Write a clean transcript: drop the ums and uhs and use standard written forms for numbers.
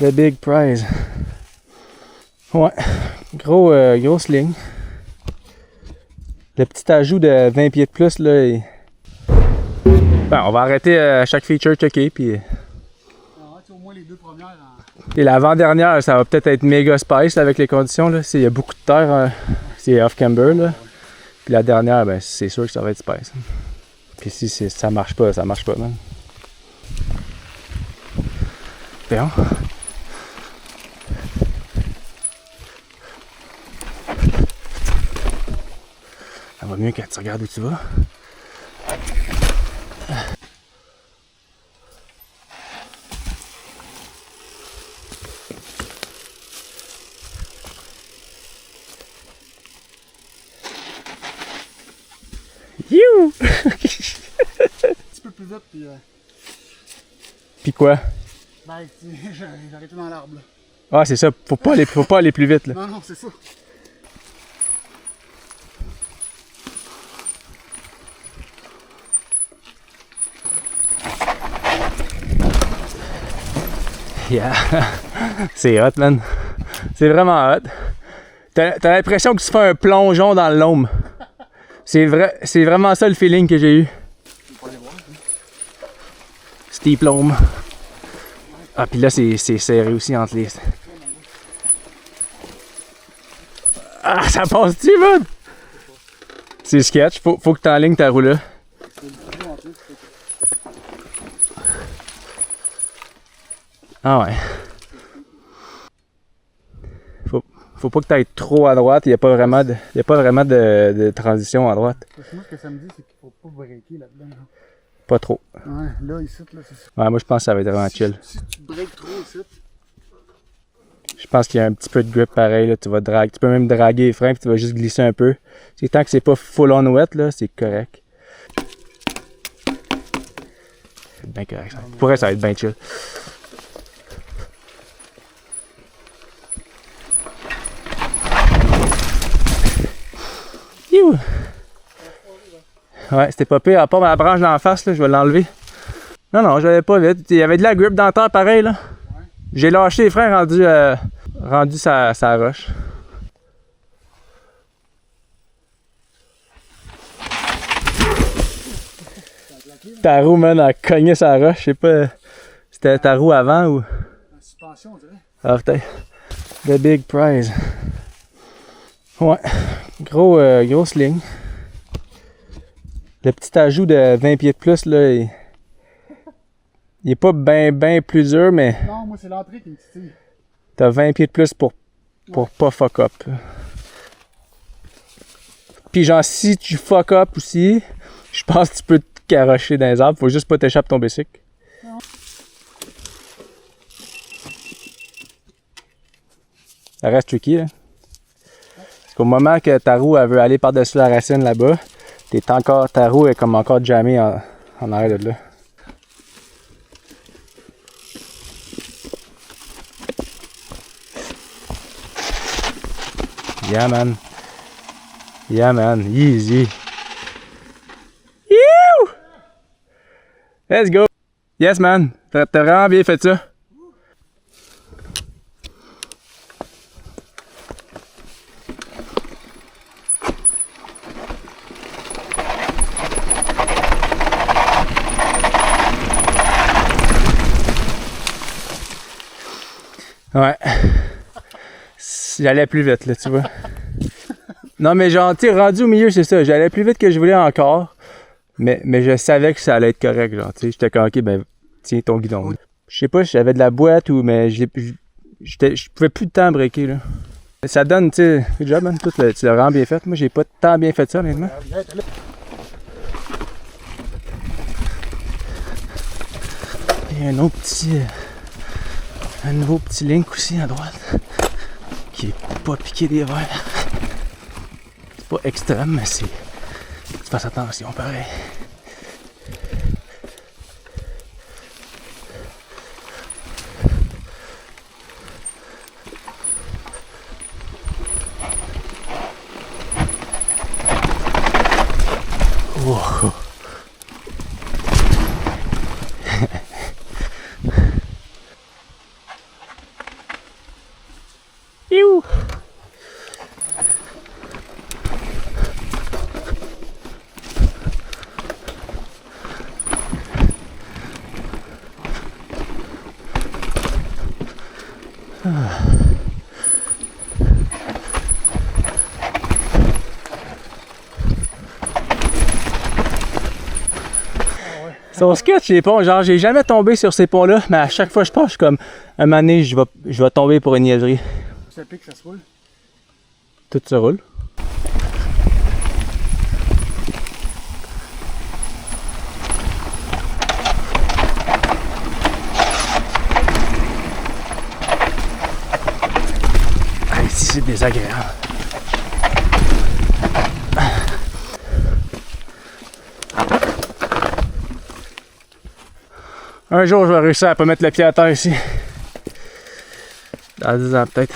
The big prize. Ouais, grosse ligne. Le petit ajout de 20 pieds de plus, là, ben, on va arrêter à chaque feature checker, puis... au moins les deux premières. Et l'avant-dernière, ça va peut-être être méga spice avec les conditions, là. Il y a beaucoup de terre, c'est off-camber, là. Puis la dernière, ben, c'est sûr que ça va être spice. Puis si ça marche pas, ça marche pas, man. Bien. Ça va mieux quand tu regardes où tu vas. You! Un petit peu plus vite, puis. Puis quoi? Ben, j'ai arrêté dans l'arbre. Ah, c'est ça. Faut pas aller plus vite, là. Non, non, c'est ça. Yeah. C'est hot, man. C'est vraiment hot. T'as l'impression que tu fais un plongeon dans l'ombre. C'est vraiment ça le feeling que j'ai eu. Steep l'ombre. Ah, puis là, c'est serré aussi entre les... Ah, ça passe-tu, man? C'est sketch. Faut que t'enlignes ta roue là. Ah ouais. Faut pas que tu ailles trop à droite, il n'y a pas vraiment de transition à droite. Moi, ce que ça me dit, c'est qu'il faut pas breaker là-dedans. Pas trop. Ouais, là, ici, là, c'est ça. Ouais, moi je pense que ça va être vraiment chill. Si tu breaks trop ici, Je pense qu'il y a un petit peu de grip pareil, là, tu peux même draguer les freins puis tu vas juste glisser un peu. C'est tant que c'est pas full on wet, là, c'est correct. C'est bien correct ça. Pour elle, ça va être bien chill. Youh! Ouais, c'était pas pire, à part ma branche d'en face, là, je vais l'enlever. Non, je l'avais pas vite. Il y avait de la grip dans la terre pareil, là. Ouais. J'ai lâché les freins rendu sa roche. Ta roue, man, a cogné sa roche. Je sais pas, c'était ta roue avant ou... la suspension, tu sais. Ah, peut-être. The big prize. Ouais, grosse ligne. Le petit ajout de 20 pieds de plus, là, il est pas ben plus dur, mais... Non, moi, c'est l'entrée qui me titille. T'as 20 pieds de plus pour pas fuck up. Puis genre, si tu fuck up aussi, je pense que tu peux te carrocher dans les arbres. Faut juste pas t'échapper ton bicycle. Ça reste tricky, là. Parce qu'au moment que ta roue elle veut aller par-dessus la racine là-bas, ta roue est comme encore jammée en arrière de là. Yeah man. Yeah man. Easy. You! Let's go. Yes man. T'as vraiment bien fait ça. Ouais. J'allais plus vite, là, tu vois. Non, mais genre, tu sais, rendu au milieu, c'est ça. J'allais plus vite que je voulais encore. Mais je savais que ça allait être correct, genre, tu sais. J'étais comme, ok, ben, tiens ton guidon. Je sais pas si j'avais de la boîte ou, mais je pouvais plus de temps breaker, là. Ça donne, tu sais, good job, man. Tu l'as vraiment bien fait. Moi, j'ai pas tant bien fait ça, honnêtement. Et un autre petit. Un nouveau petit link aussi à droite. Qui est pas piqué des verres. C'est pas extrême, mais c'est. Tu fasses attention pareil. Oh. Wouh! Son sketch les ponts, genre j'ai jamais tombé sur ces ponts là, mais à chaque fois que je passe, je suis comme un moment donné, je vais tomber pour une niaiserie. Ça pique, ça se roule. Tout se roule. Ah, ici c'est désagréable. Un jour, je vais réussir à pas mettre le pied à terre ici. Dans 10 ans, peut-être.